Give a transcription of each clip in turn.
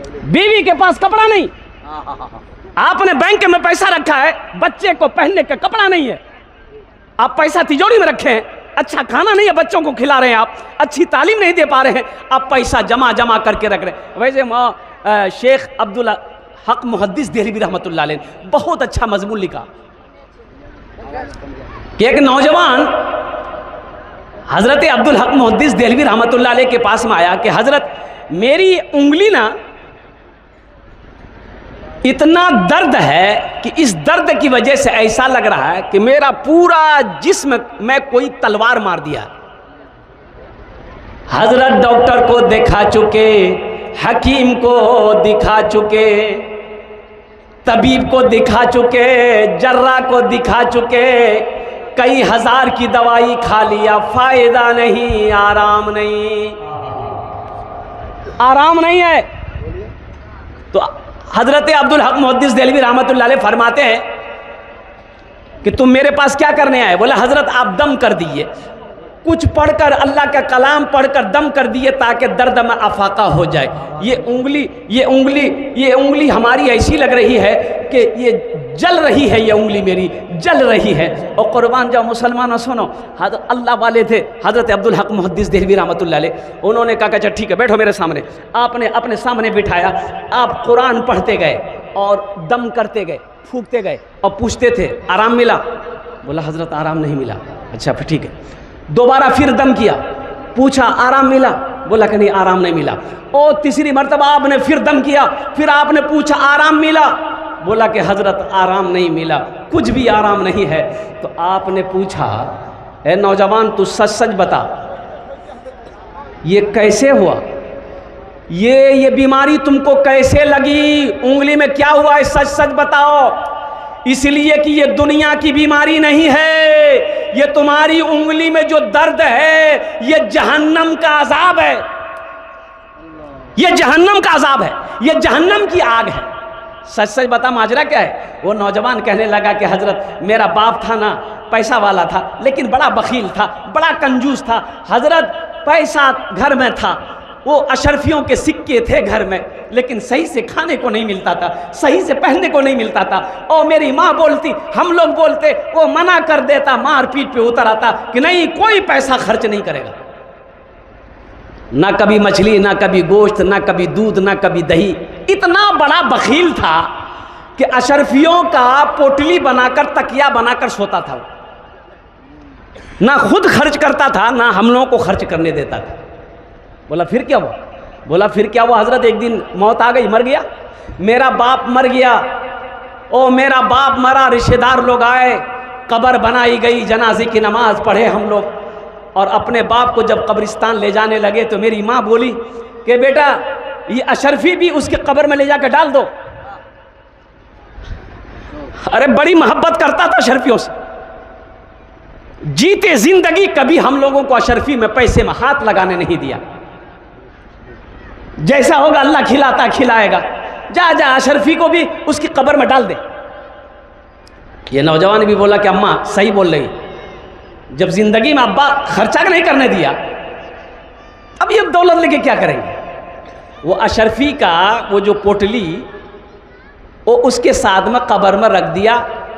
बीवी के पास कपड़ा नहीं, आपने बैंक में पैसा रखा है, बच्चे को पहनने का कपड़ा नहीं है, आप पैसा तिजोरी में रखे हैं, अच्छा खाना नहीं है बच्चों को खिला रहे हैं, आप अच्छी तालीम नहीं दे पा रहे हैं, आप पैसा जमा जमा करके रख रहे हैं। वैसे शेख अब्दुल हक मुहद्दिस देहलवी रहमतुल्लाह अलैह बहुत अच्छा मजमून लिखा कि एक नौजवान हजरत अब्दुल हक मुहद्दिस देहलवी रहमतुल्लाह अलैह के पास में आया कि हजरत मेरी उंगली ना इतना दर्द है कि इस दर्द की वजह से ऐसा लग रहा है कि मेरा पूरा जिस्म में कोई तलवार मार दिया। हजरत डॉक्टर को दिखा चुके, हकीम को दिखा चुके, तबीब को दिखा चुके, जर्रा को दिखा चुके, कई हजार की दवाई खा लिया, फायदा नहीं, आराम नहीं, आराम नहीं है। तो हजरत अब्दुल हक मुहद्दिस देहलवी रहमतुल्लाह अलैह फरमाते हैं कि तुम मेरे पास क्या करने आए? बोला हजरत आप दम कर दिए, कुछ पढ़कर अल्लाह का कलाम पढ़कर दम कर दिए ताकि दर्द में अफाका हो जाए। ये उंगली हमारी ऐसी लग रही है कि ये जल रही है, ये उंगली मेरी जल रही है। और कुर्बान जाओ मुसलमानों, सुनो, अल्लाह वाले थे हजरत अब्दुल हक मुहद्दिस देहलवी रहमतुल्लाह अलैह, उन्होंने कहा अच्छा ठीक है बैठो मेरे सामने। आपने अपने सामने बिठाया, आप कुरान पढ़ते गए और दम करते गए, फूकते गए और पूछते थे आराम मिला? बोला हजरत आराम नहीं मिला। अच्छा फिर ठीक है। दोबारा फिर दम किया, पूछा आराम मिला? बोला कि नहीं आराम नहीं मिला। और तीसरी मर्तबा आपने फिर दम किया, फिर आपने पूछा आराम मिला? बोला कि हजरत आराम नहीं मिला, कुछ भी आराम नहीं है। तो आपने पूछा ए नौजवान तू सच सच बता, ये कैसे हुआ, ये बीमारी तुमको कैसे लगी, उंगली में क्या हुआ है, सच सच बताओ। इसलिए कि ये दुनिया की बीमारी नहीं है, ये तुम्हारी उंगली में जो दर्द है ये जहन्नम का अजाब है, ये जहन्नम का अजाब है, ये जहन्नम की आग है। सच सच बता माजरा क्या है? वो नौजवान कहने लगा कि हजरत मेरा बाप था ना पैसा वाला था, लेकिन बड़ा बखील था, बड़ा कंजूस था। हजरत पैसा घर में था, वो अशरफियों के सिक्के थे घर में, लेकिन सही से खाने को नहीं मिलता था, सही से पहनने को नहीं मिलता था। और मेरी माँ बोलती, हम लोग बोलते, वो मना कर देता, मार पीट पे उतर आता कि नहीं कोई पैसा खर्च नहीं करेगा, ना कभी मछली, ना कभी गोश्त, ना कभी दूध, ना कभी दही। इतना बड़ा बखील था कि अशरफियों का पोटली बनाकर तकिया बनाकर सोता था, ना खुद खर्च करता था ना हम लोगों को खर्च करने देता था। बोला फिर क्या हुआ? बोला फिर क्या हुआ हजरत, एक दिन मौत आ गई, मर गया, मेरा बाप मर गया। ओ मेरा बाप मरा, रिश्तेदार लोग आए, कब्र बनाई गई, जनाजे की नमाज पढ़े हम लोग, और अपने बाप को जब कब्रिस्तान ले जाने लगे तो मेरी माँ बोली कि बेटा ये अशरफी भी उसके कब्र में ले जाकर डाल दो। अरे बड़ी मोहब्बत करता था अशरफियों से, जीते जिंदगी कभी हम लोगों को अशरफी में पैसे में हाथ लगाने नहीं दिया। जैसा होगा अल्लाह खिलाता खिलाएगा, जा जा अशरफी को भी उसकी कब्र में डाल दे। ये नौजवान भी बोला कि अम्मा सही बोल रही, जब जिंदगी में अब्बा खर्चा नहीं करने दिया, अब ये दौलत लेके क्या करेंगे। वो अशरफी का वो जो पोटली वो उसके साथ में कब्र में रख दिया,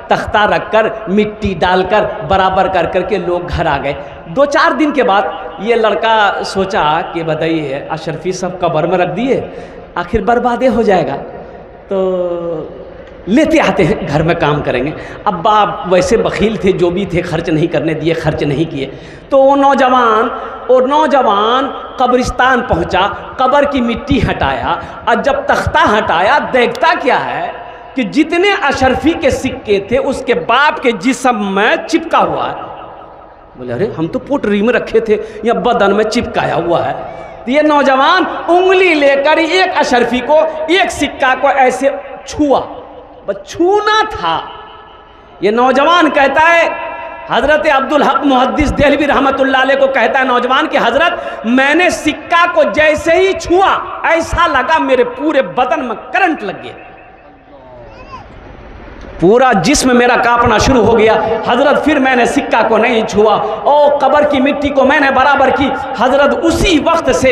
तख्ता रखकर मिट्टी डालकर बराबर कर करके लोग घर आ गए। 2-4 दिन के बाद ये लड़का सोचा कि बताइए अशरफी सब कब्र में रख दिए, आखिर बर्बादे हो जाएगा, तो लेते आते हैं घर में काम करेंगे। अब बाप वैसे बखील थे, जो भी थे खर्च नहीं करने दिए, खर्च नहीं किए। तो वो नौजवान कब्रिस्तान पहुंचा, कब्र की मिट्टी हटाया, और जब तख्ता हटाया देखता क्या है कि जितने अशरफी के सिक्के थे उसके बाप के जिस्म में चिपका हुआ है। बोले अरे हम तो पोटरी में रखे थे, या बदन में चिपकाया हुआ है। तो ये नौजवान उंगली लेकर एक अशरफी को, एक सिक्का को ऐसे छुआ, बस छूना था। ये नौजवान कहता है, हजरत अब्दुल हक मुहद्दिस देहलवी रहमतुल्लाह अलैह को कहता है नौजवान कि हजरत मैंने सिक्का को जैसे ही छुआ ऐसा लगा मेरे पूरे बदन में करंट लग गया। पूरा जिस्म मेरा कांपना शुरू हो गया। हज़रत फिर मैंने सिक्का को नहीं छुआ और कब्र की मिट्टी को मैंने बराबर की। हज़रत उसी वक्त से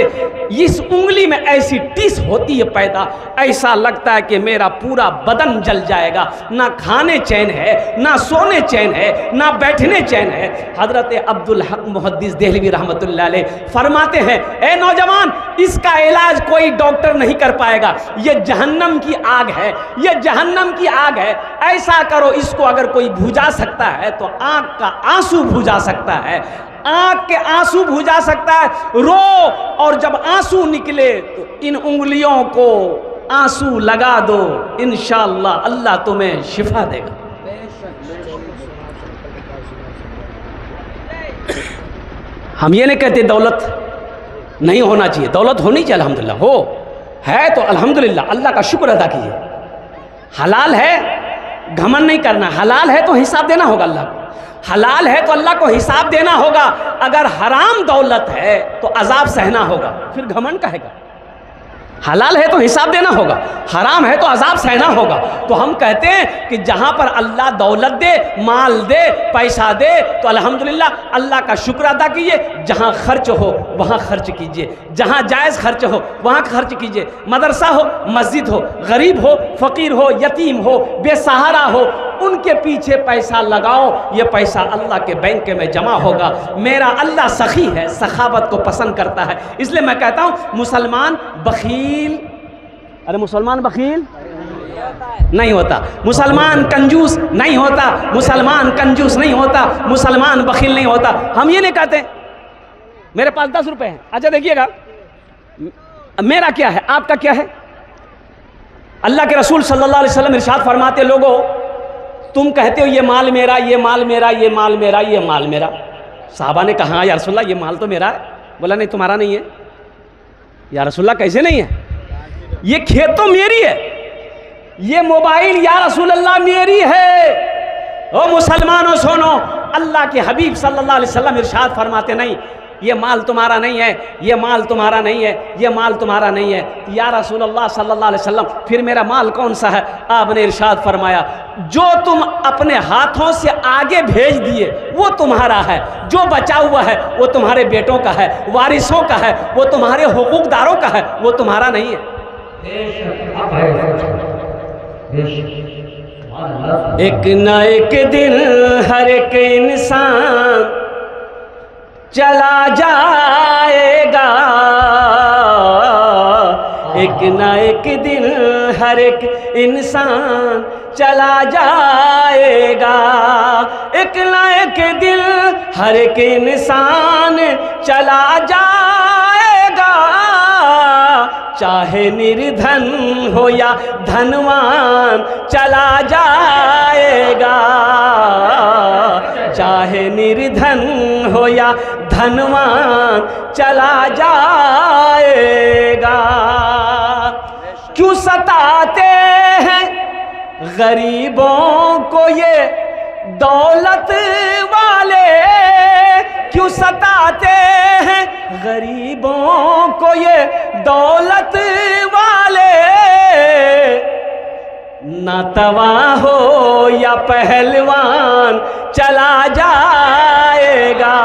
इस उंगली में ऐसी टिस होती है पैदा, ऐसा लगता है कि मेरा पूरा बदन जल जाएगा। ना खाने चैन है, ना सोने चैन है, ना बैठने चैन है। हज़रत अब्दुल हक मुहद्दिस देहलवी रहमतुल्लाह अलैह फरमाते हैं, ए नौजवान, इसका इलाज कोई डॉक्टर नहीं कर पाएगा। ये जहन्नम की आग है, ये जहन्नम की आग है। ऐसा करो, इसको अगर कोई बुझा सकता है तो आंख का आंसू बुझा सकता है, आंख के आंसू बुझा सकता है। रो, और जब आंसू निकले तो इन उंगलियों को आंसू लगा दो, इंशाअल्लाह अल्लाह तुम्हें शिफा देगा। हम ये नहीं कहते दौलत नहीं होना चाहिए, दौलत होनी चाहिए, अल्हम्दुलिल्लाह हो है तो अल्हम्दुलिल्लाह अल्लाह का शुक्र अदा कीजिए। हलाल है, घमंड नहीं करना। हलाल है तो हिसाब देना होगा अल्लाह को, हलाल है तो अल्लाह को हिसाब देना होगा। अगर हराम दौलत है तो अजाब सहना होगा, फिर घमंड कहेगा। हलाल है तो हिसाब देना होगा, हराम है तो अजाब सहना होगा। तो हम कहते हैं कि जहाँ पर अल्लाह दौलत दे, माल दे, पैसा दे तो अल्हम्दुलिल्लाह अल्लाह का शुक्र अदा कीजिए। जहाँ खर्च हो वहाँ खर्च कीजिए, जहाँ जायज़ खर्च हो वहाँ खर्च कीजिए। मदरसा हो, मस्जिद हो, गरीब हो, फ़कीर हो, यतीम हो, बेसहारा हो, उनके पीछे पैसा लगाओ। ये पैसा अल्लाह के बैंक में जमा होगा। मेरा अल्लाह सखी है, सखावत को पसंद करता है। इसलिए मैं कहता हूँ मुसलमान बखील, अरे मुसलमान बखील नहीं होता, मुसलमान कंजूस नहीं होता, मुसलमान कंजूस नहीं होता, मुसलमान बखील नहीं होता। हम ये नहीं कहते मेरे पास 10 रुपए हैं। अच्छा देखिएगा, मेरा क्या है, आपका क्या है? अल्लाह के रसूल सल्लल्लाहु अलैहि वसल्लम इरशाद फरमाते, लोगों तुम कहते हो ये माल मेरा, ये माल मेरा, ये माल मेरा, ये माल मेरा। साहबा ने कहा या रसूलल्लाह ये माल तो मेरा है। बोला नहीं, तुम्हारा नहीं है। या रसूलल्लाह कैसे नहीं है? ये खेत तो मेरी है, ये मोबाइल या रसूलल्लाह मेरी है। ओ मुसलमानों सुनो, अल्लाह के हबीब सल्लल्लाहु अलैहि वसल्लम इरशाद फरमाते, नहीं ये माल तुम्हारा नहीं है, ये माल तुम्हारा नहीं है, ये माल तुम्हारा नहीं है। या रसूलल्लाह सल्लल्लाहु अलैहि वसल्लम फिर मेरा माल कौन सा है? आपने इरशाद फरमाया, जो तुम अपने हाथों से आगे भेज दिए वो तुम्हारा है, जो बचा हुआ है वो तुम्हारे बेटों का है, वारिसों का है, वो तुम्हारे हुकूकदारों का है, वो तुम्हारा नहीं है। एक न एक दिन हर एक इंसान चला जाएगा, एक न एक दिन हर एक इंसान चला जाएगा, एक न एक दिन हर एक इंसान चला जाएगा। चाहे निर्धन हो या धनवान चला जाएगा, चाहे निर्धन हो या धनवान चला जाएगा। क्यों सताते हैं गरीबों को ये दौलत वाले, क्यों सताते हैं गरीबों को ये दौलत वाले। ना तवा हो या पहलवान चला जाएगा,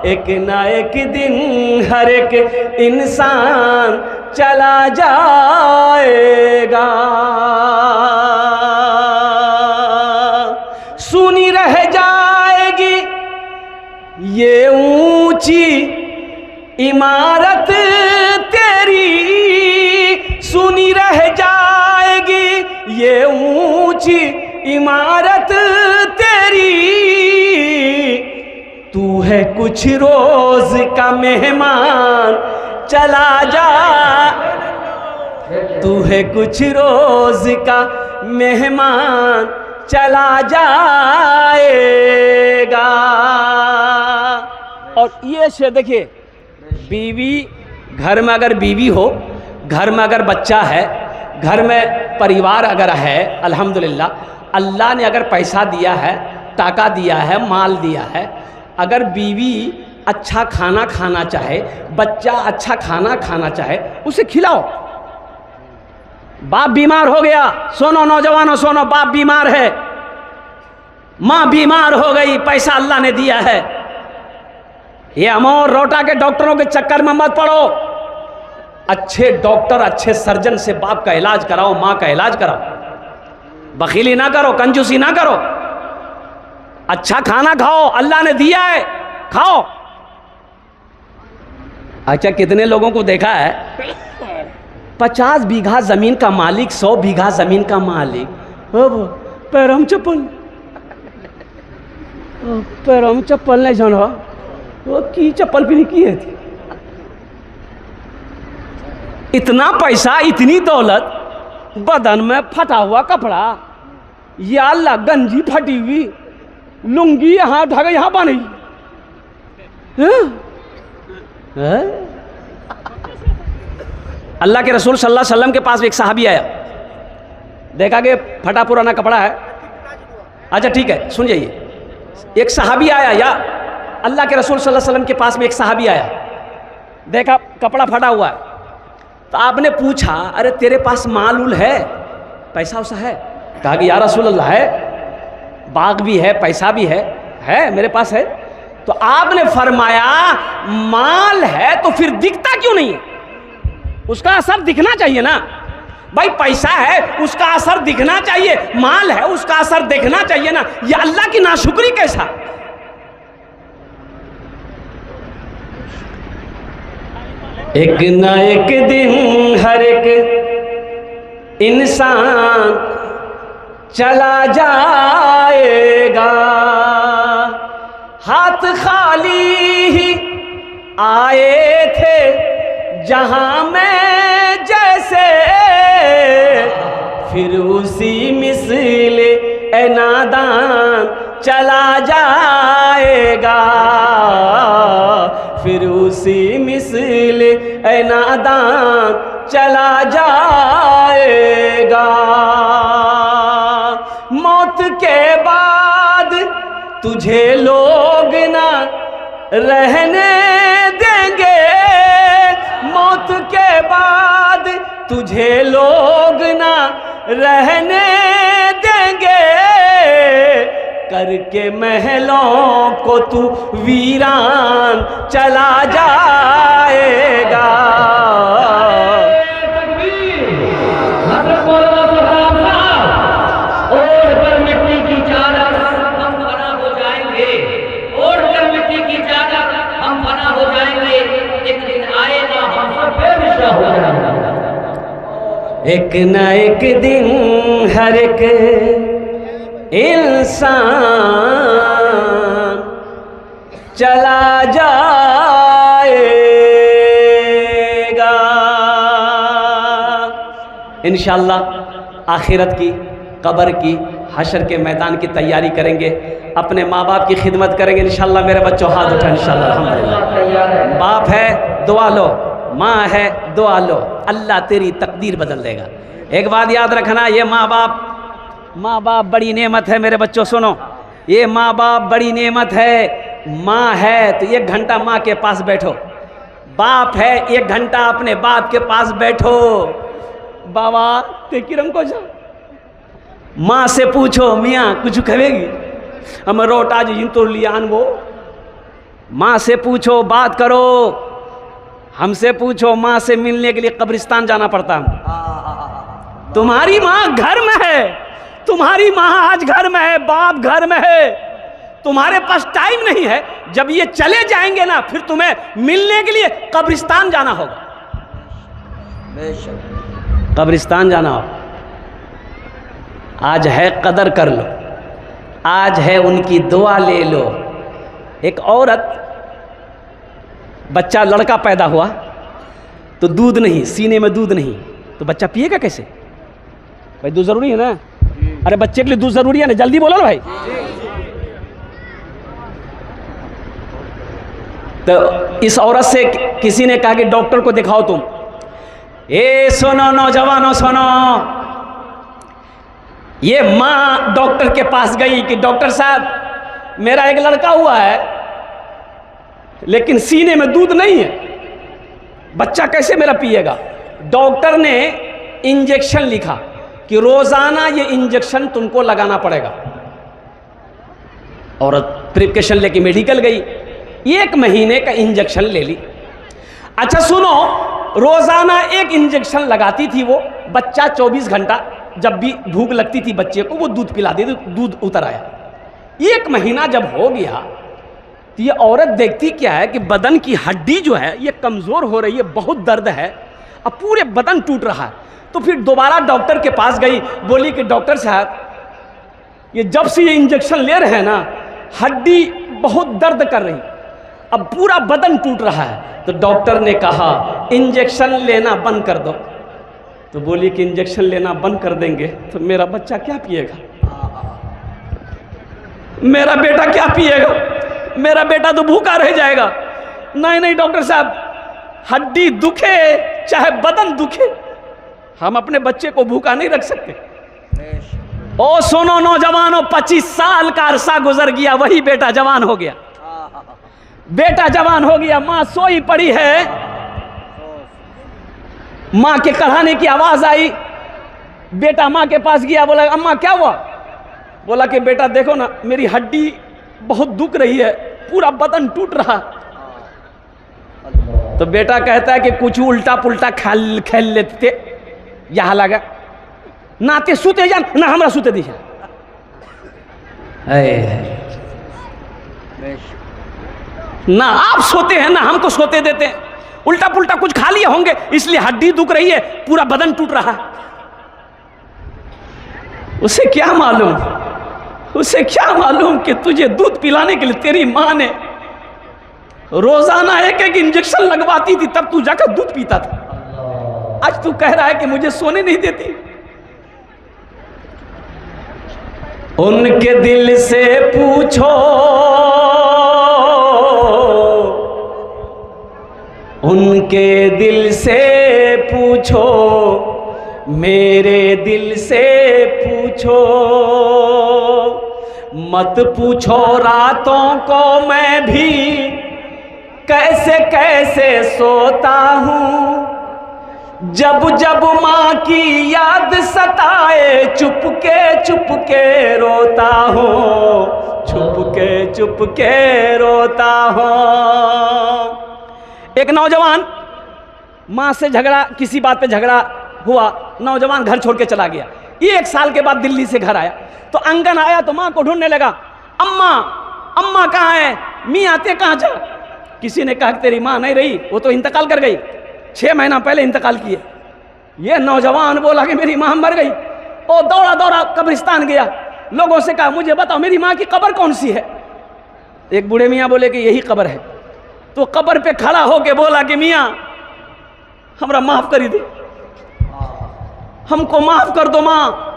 एक ना एक दिन हर एक इंसान चला जाएगा। सुनी रह जाएगी ये ऊंची इमारत तेरी, सुनी रह जाएगी ये ऊंची इमारत तेरी। तू है कुछ रोज का मेहमान चला जा, तू है कुछ रोज का मेहमान चला जाएगा। और ये से देखिए, बीवी घर में अगर बीवी हो, घर में अगर बच्चा है, घर में परिवार अगर है, अल्हम्दुलिल्लाह अल्लाह ने अगर पैसा दिया है, टाका दिया है, माल दिया है, अगर बीवी अच्छा खाना खाना चाहे, बच्चा अच्छा खाना खाना चाहे, उसे खिलाओ। बाप बीमार हो गया, सुनो नौजवानों सुनो, बाप बीमार है, माँ बीमार हो गई, पैसा अल्लाह ने दिया है, ये अमोर रोटा के डॉक्टरों के चक्कर में मत पड़ो। अच्छे डॉक्टर अच्छे सर्जन से बाप का इलाज कराओ, माँ का इलाज कराओ, बखीली ना करो, कंजूसी ना करो, अच्छा खाना खाओ, अल्लाह ने दिया है खाओ। अच्छा कितने लोगों को देखा है 50 बीघा जमीन का मालिक, 100 बीघा जमीन का मालिक, पैरों में चप्पल, पैरों में चप्पल नहीं जाना, वो की चप्पल भी नहीं की है थी। इतना पैसा, इतनी दौलत, बदन में फटा हुआ कपड़ा, या अल्लाह गंजी फटी हुई, लुंगी यहाँ ढक यहाँ बनी, अल्लाह के रसूल सल्लल्लाहु अलैहि वसल्लम के पास एक सहाबी आया, देखा कि फटा पुराना कपड़ा है। अच्छा ठीक है सुन जाइए, एक सहाबी आया, या अल्लाह के रसूल सल्लल्लाहु अलैहि वसल्लम के पास में एक सहाबी आया, देखा कपड़ा फटा हुआ है, तो आपने पूछा अरे तेरे पास माल उल है, पैसा वैसा है? कहा कि या रसूल अल्लाह है, बाग भी है, पैसा भी है मेरे पास है। तो आपने फरमाया माल है तो फिर दिखता क्यों नहीं है? उसका असर दिखना चाहिए ना भाई, पैसा है उसका असर दिखना चाहिए, माल है उसका असर दिखना चाहिए ना, ये अल्लाह की नाशुक्री कैसा? एक ना एक दिन हर एक इंसान चला जाएगा, हाथ खाली ही आए थे जहां में जैसे, फिर उसी मिसले ए नादान चला जाएगा, फिर उसी मिसले ए नादान चला जाएगा। मौत के बाद तुझे लोग ना रहने देंगे, मौत के बाद तुझे लोग ना रहने देंगे, करके महलों को तू वीरान चला जाएगा। एक न एक दिन हर एक इंसान चला जाएगा। इंशाअल्लाह आखिरत की, कब्र की, हशर के मैदान की तैयारी करेंगे, अपने माँ बाप की खिदमत करेंगे इंशाअल्लाह। मेरे बच्चों हाथ उठा इंशाअल्लाह। अल्हम्दुलिल्लाह। बाप है दुआ लो, माँ है दुआ लो, अल्लाह तेरी तकदीर बदल देगा। एक बात याद रखना, ये माँ बाप बड़ी नेमत है। मेरे बच्चों सुनो, ये माँ बाप बड़ी नेमत है। माँ है तो 1 घंटा माँ के पास बैठो, बाप है 1 घंटा अपने बाप के पास बैठो। बाबा ते किरम को जा, माँ से पूछो मियाँ कुछ कहेगी, हम रोटा जी तो लियान वो। माँ से पूछो, बात करो, हमसे पूछो, माँ से मिलने के लिए कब्रिस्तान जाना पड़ता है। तुम्हारी माँ घर में है, तुम्हारी माँ आज घर में है, बाप घर में है, तुम्हारे पास टाइम नहीं है। जब ये चले जाएंगे ना, फिर तुम्हें मिलने के लिए कब्रिस्तान जाना होगा, कब्रिस्तान जाना होगा। आज है कदर कर लो, आज है उनकी दुआ ले लो। एक औरत, बच्चा लड़का पैदा हुआ तो दूध नहीं, सीने में दूध नहीं, तो बच्चा पिएगा कैसे? भाई दूध जरूरी है ना, अरे बच्चे के लिए दूध जरूरी है ना, जल्दी बोलो ना भाई। तो इस औरत से किसी ने कहा कि डॉक्टर को दिखाओ तुम। ए सुनो नौजवानों सुनो, ये माँ डॉक्टर के पास गई कि डॉक्टर साहब मेरा एक लड़का हुआ है लेकिन सीने में दूध नहीं है, बच्चा कैसे मेरा पिएगा? डॉक्टर ने इंजेक्शन लिखा कि रोजाना ये इंजेक्शन तुमको लगाना पड़ेगा। औरत प्रिकॉशन लेके मेडिकल गई, 1 महीने का इंजेक्शन ले ली। अच्छा सुनो, रोजाना 1 इंजेक्शन लगाती थी वो, बच्चा 24 घंटा जब भी भूख लगती थी बच्चे को वो दूध पिला देती, दूध उतर आया। 1 महीना जब हो गया तो ये औरत देखती क्या है कि बदन की हड्डी जो है ये कमज़ोर हो रही है, बहुत दर्द है, अब पूरे बदन टूट रहा है। तो फिर दोबारा डॉक्टर के पास गई, बोली कि डॉक्टर साहब ये जब से ये इंजेक्शन ले रहे हैं ना हड्डी बहुत दर्द कर रही, अब पूरा बदन टूट रहा है। तो डॉक्टर ने कहा इंजेक्शन लेना बंद कर दो। तो बोली कि इंजेक्शन लेना बंद कर देंगे तो मेरा बच्चा क्या पिएगा, मेरा बेटा क्या पिएगा, मेरा बेटा तो भूखा रह जाएगा। नहीं नहीं डॉक्टर साहब, हड्डी दुखे चाहे बदन दुखे, हम अपने बच्चे को भूखा नहीं रख सकते। ओ सुनो नौजवानों, 25 साल का अरसा गुजर गया, वही बेटा जवान हो गया, बेटा जवान हो गया। माँ सोई पड़ी है, माँ के कढ़ाने की आवाज आई, बेटा माँ के पास गया, बोला अम्मा क्या हुआ? बोला कि बेटा देखो ना मेरी हड्डी बहुत दुख रही है, पूरा बदन टूट रहा। तो बेटा कहता है कि कुछ उल्टा पुल्टा खेल लेते, यहाँ लगा नाते सूते जान ना हमरा सूते दी ना आप सोते हैं ना हमको सोते देते हैं, उल्टा पुल्टा कुछ खा लिए होंगे इसलिए हड्डी दुख रही है, पूरा बदन टूट रहा है। उसे क्या मालूम, उसे क्या मालूम कि तुझे दूध पिलाने के लिए तेरी मां ने रोजाना 1-1 इंजेक्शन लगवाती थी, तब तू जाकर दूध पीता था। आज तू कह रहा है कि मुझे सोने नहीं देती। उनके दिल से पूछो, उनके दिल से पूछो, मेरे दिल से पूछो, मत पूछो रातों को मैं भी कैसे कैसे सोता हूँ, जब जब माँ की याद सताए चुपके चुपके रोता हूँ, चुपके रोता हूँ। एक नौजवान माँ से झगड़ा, किसी बात पे झगड़ा हुआ, नौजवान घर छोड़ के चला गया। 1 साल के बाद दिल्ली से घर आया तो आंगन आया तो माँ को ढूंढने लगा, अम्मा अम्मा कहाँ है, मियाँ आते कहाँ जा? किसी ने कहा तेरी माँ नहीं रही, वो तो इंतकाल कर गई, 6 महीना पहले इंतकाल किए। ये नौजवान बोला कि मेरी माँ मर गई। ओ दौड़ा दौड़ा कब्रिस्तान गया, लोगों से कहा मुझे बताओ मेरी माँ की कब्र कौन सी है? एक बूढ़े मियाँ बोले कि यही कब्र है। तो कब्र पे खड़ा होके बोला कि मियाँ हमरा माफ करी दे, हमको माफ कर दो माँ।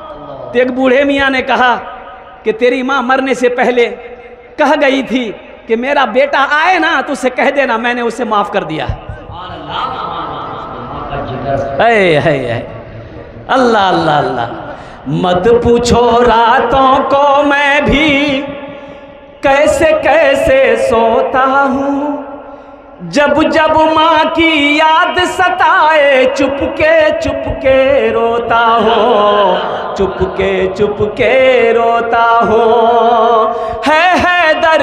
तो एक बूढ़े मियाँ ने कहा कि तेरी माँ मरने से पहले कह गई थी कि मेरा बेटा आए ना तो उसे कह देना मैंने उसे माफ कर दिया। अल्लाह अल्लाह अल्लाह। मत पूछो रातों को मैं भी कैसे कैसे सोता हूँ, जब जब माँ की याद सताए चुपके चुपके रोता हूँ, चुपके रोता हूँ। है दर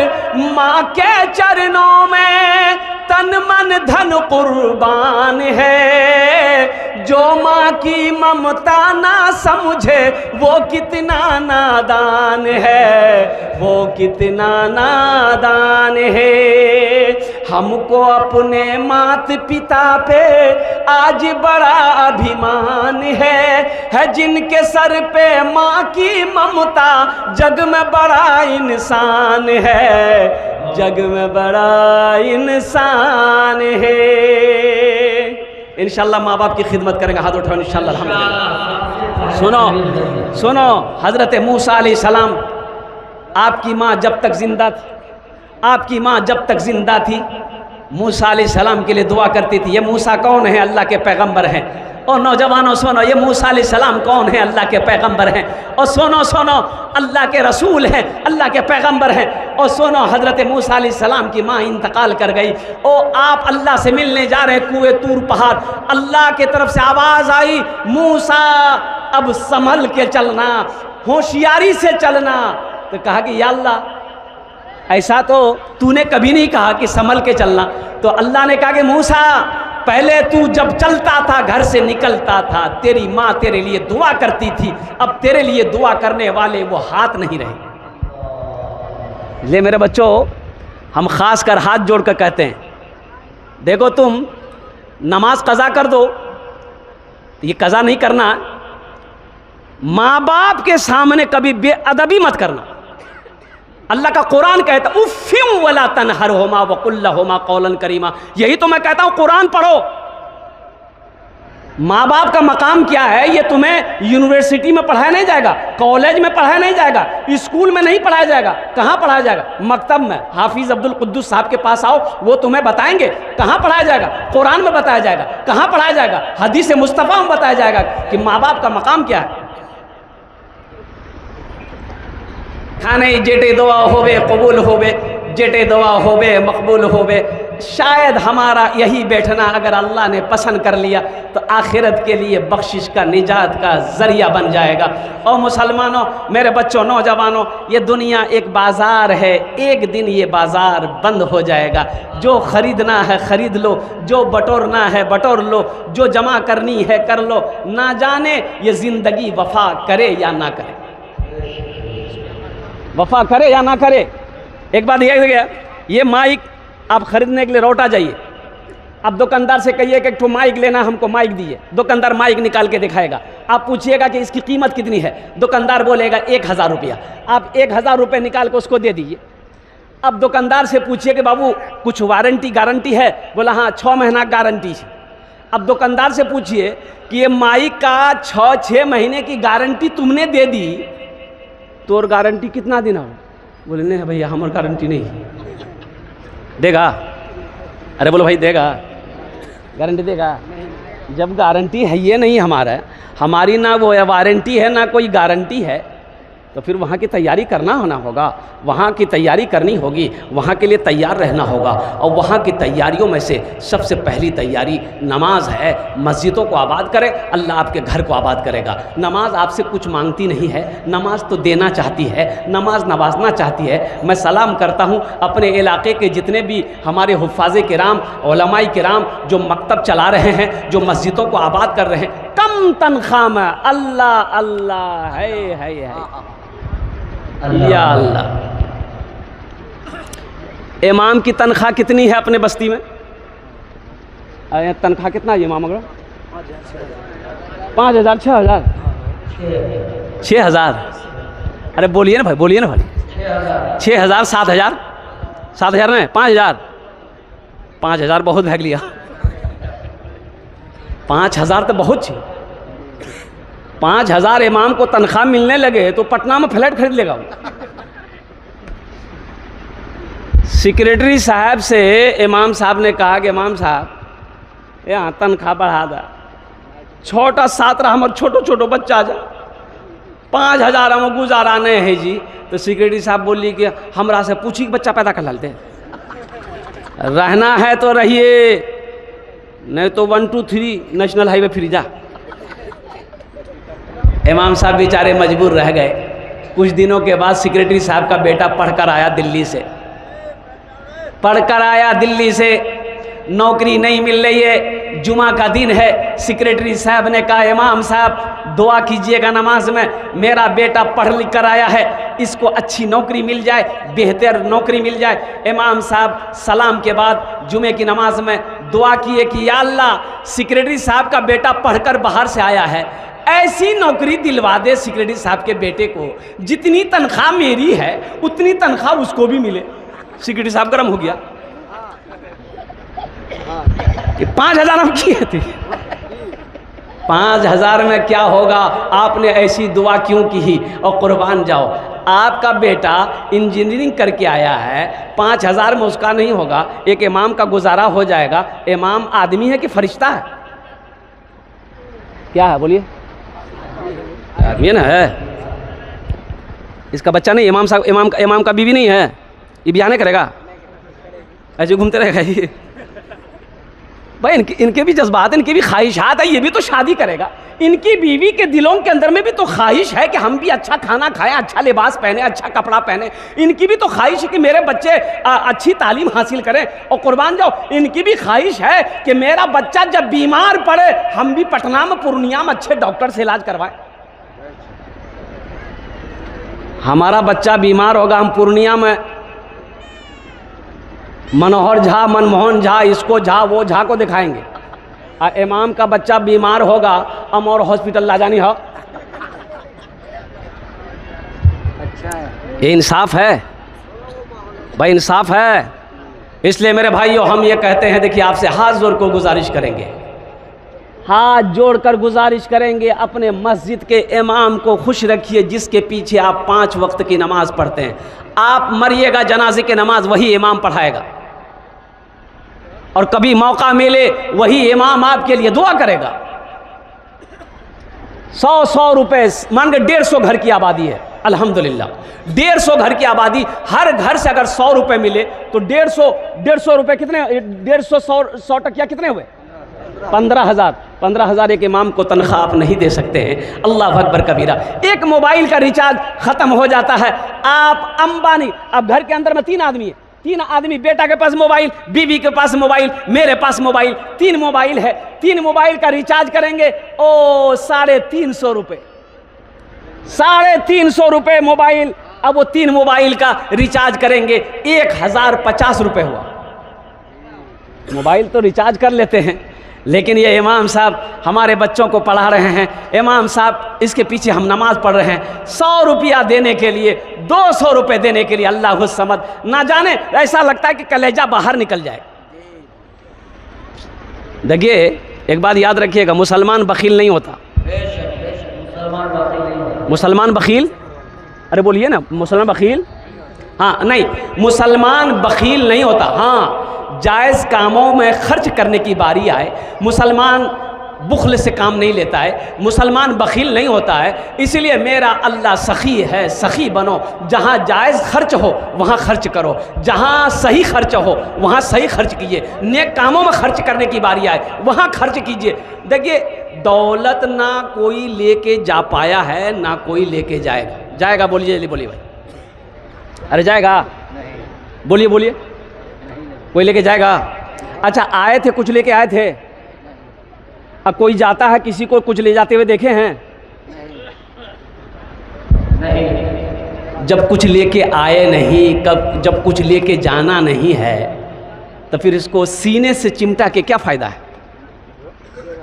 माँ के चरणों में तन मन धन कुर्बान है, जो माँ की ममता ना समझे वो कितना नादान है, वो कितना नादान है। हमको अपने मात पिता पे आज बड़ा अभिमान है जिनके सर पे माँ की ममता जग में बड़ा इंसान है, जग में बड़ा इंसान है। इंशाल्लाह माँ बाप की खिदमत करेंगे, हाथ उठाओ इंशाल्लाह अल्हम्दुलिल्लाह। सुनो सुनो, हज़रत मूसा अलैहि सलाम, आपकी माँ जब तक जिंदा थी, आपकी माँ जब तक जिंदा थी मूसा अलैहि सलाम के लिए दुआ करती थी। ये मूसा कौन है? अल्लाह के पैगंबर हैं। और नौजवानों सुनो, ये मूसा अलैहि सलाम कौन है? अल्लाह के पैगंबर हैं। और सुनो सुनो, अल्लाह के रसूल हैं, अल्लाह के पैगंबर हैं। और सुनो हज़रत मूसा अलैहिस्सलाम की माँ इंतकाल कर गई। ओ आप अल्लाह से मिलने जा रहे कुएं तूर पहाड़, अल्लाह की तरफ से आवाज़ आई, मूसा अब संभल के चलना, होशियारी से चलना। तो कहा कि या अल्लाह ऐसा तो तूने कभी नहीं कहा कि संभल के चलना। तो अल्लाह ने कहा कि मूसा पहले तू जब चलता था, घर से निकलता था, तेरी माँ तेरे लिए दुआ करती थी, अब तेरे लिए दुआ करने वाले वो हाथ नहीं रहे। ले मेरे बच्चों, हम खास कर हाथ जोड़कर कहते हैं, देखो तुम नमाज कज़ा कर दो, ये कज़ा नहीं करना, माँ बाप के सामने कभी बेअदबी मत करना। अल्लाह का कुरान कहता है उफ़्फ़िन वला तनहरहुमा वक़ुल लहुमा क़ौलन करीमा। यही तो मैं कहता हूँ, कुरान पढ़ो। माँ बाप का मकाम क्या है ये तुम्हें यूनिवर्सिटी में पढ़ाया नहीं जाएगा, कॉलेज में पढ़ाया नहीं जाएगा, स्कूल में नहीं पढ़ाया जाएगा। कहाँ पढ़ाया जाएगा? मकतब में। हाफिज़ अब्दुल कुद्दूस साहब के पास आओ, वो तुम्हें बताएंगे। कहाँ पढ़ाया जाएगा? कुरान में बताया जाएगा। कहाँ पढ़ाया जाएगा? हदीस मुस्तफ़ा में बताया जाएगा कि माँ बाप का मकाम क्या है। खाने जेटे दुआ होवे कबूल होवे, जेटे दुआ होवे मकबूल होवे। शायद हमारा यही बैठना अगर अल्लाह ने पसंद कर लिया तो आखिरत के लिए बख्शिश का, निजात का ज़रिया बन जाएगा। और मुसलमानों, मेरे बच्चों, नौजवानों, ये दुनिया एक बाज़ार है, एक दिन ये बाज़ार बंद हो जाएगा। जो ख़रीदना है ख़रीद लो, जो बटोरना है बटोर लो, जो जमा करनी है कर लो। ना जाने ये ज़िंदगी वफ़ा करे या ना करे, वफ़ा करे या ना करे। एक बात यह है, ये माइक आप ख़रीदने के लिए रोटा जाइए, अब दुकानदार से कहिए कि एक ठो माइक लेना, हमको माइक दिए। दुकानदार माइक निकाल के दिखाएगा, आप पूछिएगा कि इसकी कीमत कितनी है, दुकानदार बोलेगा 1000 रुपया। आप 1000 रुपये निकाल के उसको दे दीजिए। अब दुकानदार से पूछिए कि बाबू कुछ वारंटी गारंटी है, बोला हाँ 6 महीना गारंटी है। अब दुकानदार से पूछिए कि ये माइक का 6 महीने की गारंटी तुमने दे दी, तो और गारंटी कितना दिन हो? बोले नहीं भैया हमारी गारंटी नहीं। देगा? अरे बोलो भाई देगा, गारंटी देगा? जब गारंटी है ये नहीं हमारी ना वो वारंटी है ना कोई गारंटी है, तो फिर वहाँ की तैयारी करना होगा, वहाँ की तैयारी करनी होगी, वहाँ के लिए तैयार रहना होगा। और वहाँ की तैयारियों में से सबसे पहली तैयारी नमाज है। मस्जिदों को आबाद करें, अल्लाह आपके घर को आबाद करेगा। नमाज आपसे कुछ मांगती नहीं है, नमाज तो देना चाहती है, नमाज नवाजना चाहती है। मैं सलाम करता हूँ अपने इलाके के जितने भी हमारे हुफ़ाज़े किराम, उलमाए किराम जो मकतब चला रहे हैं, जो मस्जिदों को आबाद कर रहे हैं। कम तनख्वाह में अल्लाह अल्लाह है या अल्लाह। इमाम की तनख्वाह कितनी है अपने बस्ती में? तनख्वाह कितना है इमाम? अगर 5000 6000 अरे बोलिए ना भाई, बोलिए ना भाई। 6000 7000 7000 नहीं 5000 बहुत भाग लिया। 5000 तो बहुत है। 5000 इमाम को तनख्वाह मिलने लगे तो पटना में फ्लैट खरीद लेगा। सेक्रेटरी साहब से इमाम साहब ने कहा कि इमाम साहब यहाँ तनख्वाह बढ़ा दा, छोटा सातरा हमारे छोटो बच्चा जा 5000 हम गुजारा नहीं है जी। तो सेक्रेटरी साहब बोली कि हमरा से पूछी बच्चा पैदा कर लाते, रहना है तो रहिए, नहीं तो 1 2 3 नेशनल हाईवे फिर जा। इमाम साहब बेचारे मजबूर रह गए। कुछ दिनों के बाद सेक्रेटरी साहब का बेटा पढ़कर आया दिल्ली से, नौकरी नहीं मिल रही है, जुमा का दिन है। सेक्रेटरी साहब ने कहा इमाम साहब दुआ कीजिएगा नमाज में, मेरा बेटा पढ़ लिख कर आया है, इसको अच्छी नौकरी मिल जाए, बेहतर नौकरी मिल जाए। इमाम साहब सलाम के बाद जुमे की नमाज में दुआ किए कि या अल्लाह सेक्रेटरी साहब का बेटा पढ़कर बाहर से आया है, ऐसी नौकरी दिलवा दे सेक्रेटरी साहब के बेटे को, जितनी तनख्वाह मेरी है उतनी तनख्वाह उसको भी मिले। सेक्रेटरी साहब गर्म हो गया कि 5000 हम किए थे, 5000 में क्या होगा? आपने ऐसी दुआ क्यों की? और कुर्बान जाओ, आपका बेटा इंजीनियरिंग करके आया है, 5000 में उसका नहीं होगा, एक इमाम का गुजारा हो जाएगा। इमाम आदमी है कि फरिश्ता है? क्या है बोलिए? आदमी ना है। इसका बच्चा नहीं, इमाम साहब इमाम का बीवी नहीं है, ये बयाने करेगा, ऐसे घूमते रहेगा ये। भाई इनके भी जज्बात, इनकी भी ख्वाहिशात है, ये भी तो शादी करेगा। इनकी बीवी के दिलों के अंदर में भी तो ख्वाहिश है कि हम भी अच्छा खाना खाएं, अच्छा लिबास पहने, अच्छा कपड़ा पहने। इनकी भी तो ख्वाहिश है कि मेरे बच्चे अच्छी तालीम हासिल करें। और कुर्बान जाओ, इनकी भी ख्वाहिश है कि मेरा बच्चा जब बीमार पड़े हम भी पटना में, पूर्णिया में अच्छे डॉक्टर से इलाज करवाएं। हमारा बच्चा बीमार होगा, हम पूर्णिया में मनोहर झा, मनमोहन झा, इसको झा, वो झा को दिखाएंगे। इमाम का बच्चा बीमार होगा, अमौर हॉस्पिटल ला जानी हो। अच्छा है, ये इंसाफ है भाई, इंसाफ है। इसलिए मेरे भाइयों, हम ये कहते हैं, देखिए आपसे हाथ जोड़ कर गुजारिश करेंगे, हाथ जोड़कर गुजारिश करेंगे, अपने मस्जिद के इमाम को खुश रखिए जिसके पीछे आप 5 वक्त की नमाज पढ़ते हैं। आप मरिएगा, जनाजे की नमाज वही इमाम पढ़ाएगा, और कभी मौका मिले वही इमाम आपके लिए दुआ करेगा। 100 रुपए, मान के 150 घर की आबादी है, अल्हम्दुलिल्लाह 150 घर की आबादी, हर घर से अगर 100 रुपए मिले तो 150 रुपए कितने, 150 100 टकिया कितने हुए, 15,000 एक इमाम को तनख्वाह आप नहीं दे सकते हैं। अल्लाह अकबर कबीरा। एक मोबाइल का रिचार्ज ख़त्म हो जाता है, आप अंबानी, अब घर के अंदर में 3 आदमी है, 3 आदमी, बेटा के पास मोबाइल, बीवी के पास मोबाइल, मेरे पास मोबाइल, 3 मोबाइल है, 3 मोबाइल का रिचार्ज करेंगे, ओ 350 रुपये, 350 रुपये मोबाइल। अब वो 3 मोबाइल का रिचार्ज करेंगे, 1050 रुपये हुआ। मोबाइल तो रिचार्ज कर लेते हैं, लेकिन ये इमाम साहब हमारे बच्चों को पढ़ा रहे हैं, इमाम साहब इसके पीछे हम नमाज पढ़ रहे हैं, 100 रुपया देने के लिए, 200 रुपये देने के लिए, अल्लाह समद, ना जाने ऐसा लगता है कि कलेजा बाहर निकल जाए। देखिए एक बात याद रखिएगा, मुसलमान बखील नहीं होता। मुसलमान बखील, अरे बोलिए ना, मुसलमान बखील, हाँ नहीं, मुसलमान बखील नहीं होता। हाँ, जायज़ कामों में खर्च करने की बारी आए, मुसलमान बुखल से काम नहीं लेता है, मुसलमान बखील नहीं होता है। इसीलिए मेरा अल्लाह सखी है, सखी बनो, जहाँ जायज़ खर्च हो वहाँ खर्च करो, जहाँ सही खर्च हो वहाँ सही खर्च कीजिए, नेक कामों में खर्च करने की बारी आए वहाँ खर्च कीजिए। देखिए दौलत ना कोई लेके जा पाया है, ना कोई लेके जाएगा। जाएगा बोलिए, जल्दी बोलिए भाई, अरे जाएगा, बोलिए बोलिए, कोई लेके जाएगा? अच्छा आए थे, कुछ लेके आए थे? अब कोई जाता है किसी को कुछ ले जाते हुए देखे हैं? नहीं। जब कुछ लेके आए नहीं, कब जब कुछ लेके जाना नहीं है, तो फिर इसको सीने से चिमटा के क्या फ़ायदा है?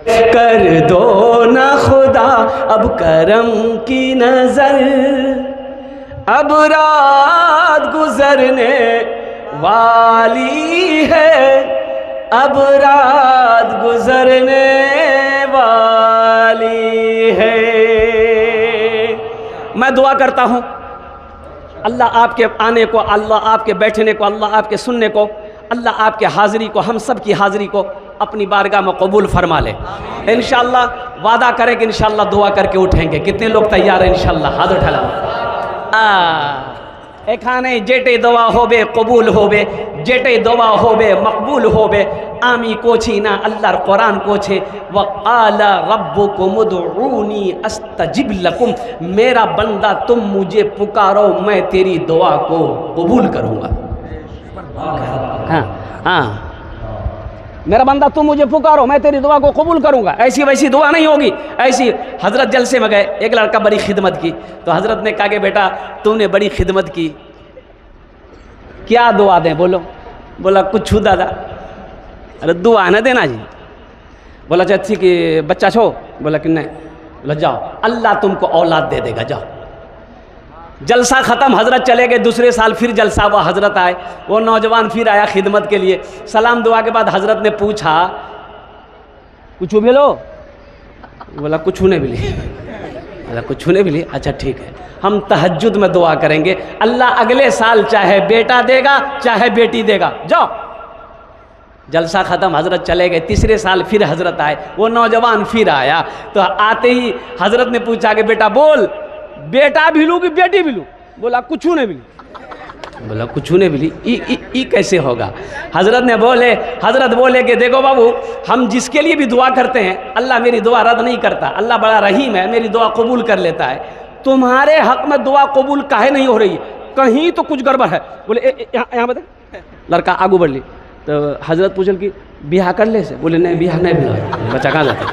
कर दो ना खुदा अब करम की नज़र, अब रात गुजरने वाली है, अब रात गुजरने वाली है। मैं दुआ करता हूँ अल्लाह आपके आने को, अल्लाह आपके बैठने को, अल्लाह आपके सुनने को, अल्लाह आपके हाज़िरी को, हम सब की हाज़िरी को अपनी बारगाह में कबूल फरमा ले। इंशाअल्लाह वादा करें कि इंशाअल्लाह दुआ करके उठेंगे। कितने लोग तैयार हैं? इंशाअल्लाह हाथ उठा लो। एखाने जेटे दुआ होबे कबूल होबे, जेटे दुआ होबे मकबूल होबे। आमी कोछी ना अल्लाहर कुरान कोछे, व क़ाला रब्बुकुम उदऊनी अस्तजिब लकुम, मेरा बंदा तुम मुझे पुकारो मैं तेरी दुआ को कबूल करूँगा। हाँ हाँ, मेरा बंदा तुम मुझे पुकारो मैं तेरी दुआ को कबूल करूँगा। ऐसी वैसी दुआ नहीं होगी। ऐसी हज़रत जलसे में गए, एक लड़का बड़ी खिदमत की, तो हज़रत ने कहा कि बेटा तूने बड़ी खिदमत की, क्या दुआ दें बोलो? बोला कुछ दादा। अरे दुआ ना देना जी। बोला चाची कि बच्चा छो? बोला कि नहीं। बोला जाओ अल्लाह तुमको औलाद दे देगा, जाओ। जलसा ख़त्म, हज़रत चले गए। दूसरे साल फिर जलसा हुआ, हज़रत आए, वो नौजवान फिर आया खिदमत के लिए। सलाम दुआ के बाद हज़रत ने पूछा कुछ मिलो? बोला कुछ नहीं मिली। बोला कुछ नहीं मिली, अच्छा ठीक है, हम तहज्जुद में दुआ करेंगे, अल्लाह अगले साल चाहे बेटा देगा चाहे बेटी देगा, जाओ। जलसा ख़त्म, हज़रत चले गए। तीसरे साल फिर हज़रत आए, वो नौजवान फिर आया। तो आते ही हज़रत ने पूछा कि बेटा बोल, बेटा भी लूँ कि बेटी भी लूँ? बोला कुछ नहीं मिली। बोला कुछ ने भी ई कैसे होगा। हजरत बोले कि देखो बाबू, हम जिसके लिए भी दुआ करते हैं अल्लाह मेरी दुआ रद्द नहीं करता, अल्लाह बड़ा रहीम है, मेरी दुआ कबूल कर लेता है। तुम्हारे हक में दुआ कबूल काहे नहीं हो रही है, कहीं तो कुछ गड़बड़ है। बोले यहाँ बता, लड़का आगू बढ़ ली तो हजरत पूछल कि बियाह कर ले से, बोले नहीं बियाह नहीं, बच्चा कहाँ जाता।